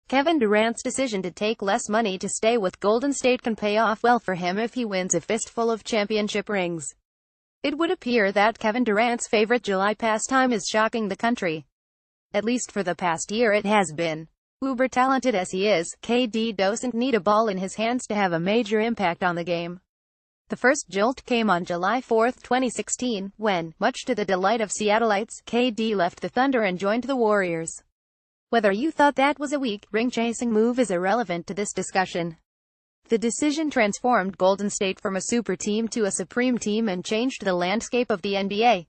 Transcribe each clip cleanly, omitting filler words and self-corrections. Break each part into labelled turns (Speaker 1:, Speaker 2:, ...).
Speaker 1: Kevin Durant's decision to take less money to stay with Golden State can pay off well for him if he wins a fistful of championship rings. It would appear that Kevin Durant's favorite July pastime is shocking the country. At least for the past year it has been. Uber talented as he is, KD doesn't need a ball in his hands to have a major impact on the game. The first jolt came on July 4, 2016, when, much to the delight of Seattleites, KD left the Thunder and joined the Warriors. Whether you thought that was a weak, ring-chasing move is irrelevant to this discussion. The decision transformed Golden State from a super team to a supreme team and changed the landscape of the NBA.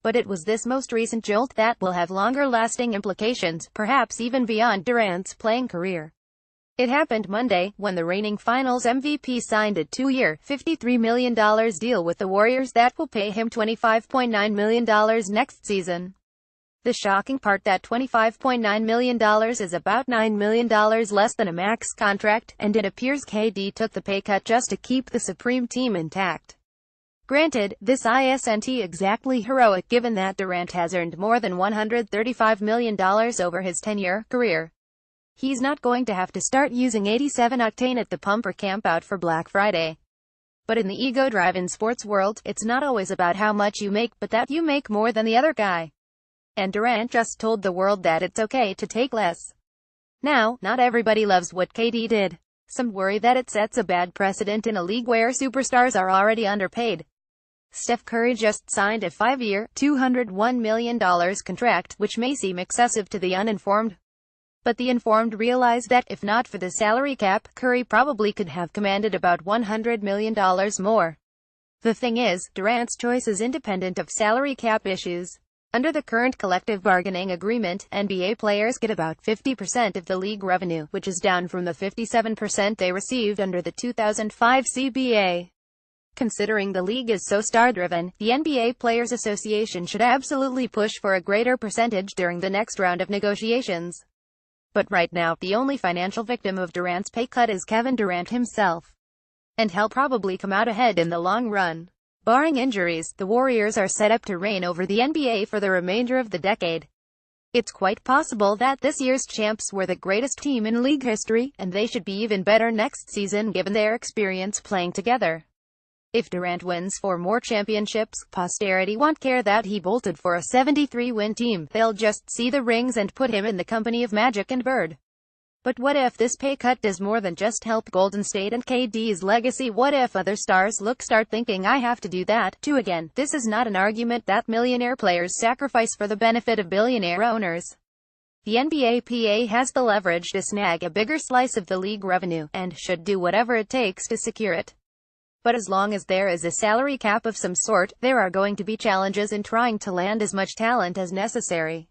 Speaker 1: But it was this most recent jolt that will have longer-lasting implications, perhaps even beyond Durant's playing career. It happened Monday, when the reigning Finals MVP signed a 2-year, $53 million deal with the Warriors that will pay him $25.9 million next season. The shocking part that $25.9 million is about $9 million less than a max contract, and it appears KD took the pay cut just to keep the supreme team intact. Granted, this isn't exactly heroic given that Durant has earned more than $135 million over his 10-year career. He's not going to have to start using 87 octane at the pump or camp out for Black Friday. But in the ego-driven sports world, it's not always about how much you make, but that you make more than the other guy. And Durant just told the world that it's okay to take less. Now, not everybody loves what KD did. Some worry that it sets a bad precedent in a league where superstars are already underpaid. Steph Curry just signed a 5-year, $201 million contract, which may seem excessive to the uninformed. But the informed realize that, if not for the salary cap, Curry probably could have commanded about $100 million more. The thing is, Durant's choice is independent of salary cap issues. Under the current collective bargaining agreement, NBA players get about 50% of the league revenue, which is down from the 57% they received under the 2005 CBA. Considering the league is so star-driven, the NBA Players Association should absolutely push for a greater percentage during the next round of negotiations. But right now, the only financial victim of Durant's pay cut is Kevin Durant himself. And he'll probably come out ahead in the long run. Barring injuries, the Warriors are set up to reign over the NBA for the remainder of the decade. It's quite possible that this year's champs were the greatest team in league history, and they should be even better next season given their experience playing together. If Durant wins 4 more championships, posterity won't care that he bolted for a 73-win team. They'll just see the rings and put him in the company of Magic and Bird. But what if this pay cut does more than just help Golden State and KD's legacy? What if other stars start thinking, I have to do that, too? Again, this is not an argument that millionaire players sacrifice for the benefit of billionaire owners. The NBA has the leverage to snag a bigger slice of the league revenue, and should do whatever it takes to secure it. But as long as there is a salary cap of some sort, there are going to be challenges in trying to land as much talent as necessary.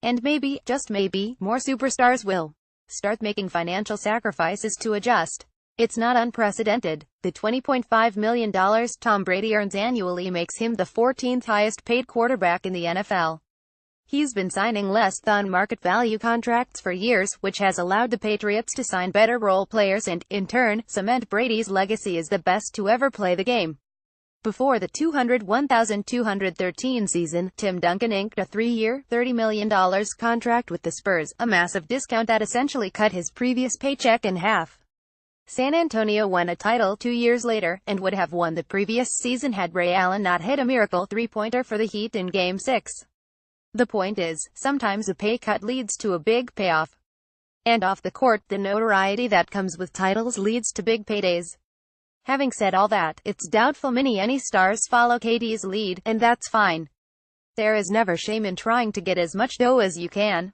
Speaker 1: And maybe, just maybe, more superstars will start making financial sacrifices to adjust. It's not unprecedented. The $20.5 million Tom Brady earns annually makes him the 14th highest paid quarterback in the NFL. He's been signing less than market value contracts for years, which has allowed the Patriots to sign better role players and, in turn, cement Brady's legacy as the best to ever play the game. Before the 201,213 season, Tim Duncan inked a 3-year, $30 million contract with the Spurs, a massive discount that essentially cut his previous paycheck in half. San Antonio won a title 2 years later, and would have won the previous season had Ray Allen not hit a miracle three-pointer for the Heat in Game 6. The point is, sometimes a pay cut leads to a big payoff. And off the court, the notoriety that comes with titles leads to big paydays. Having said all that, it's doubtful any stars follow KD's lead, and that's fine. There is never shame in trying to get as much dough as you can.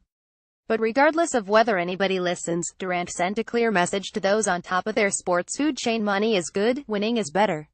Speaker 1: But regardless of whether anybody listens, Durant sent a clear message to those on top of their sports food chain: money is good, winning is better.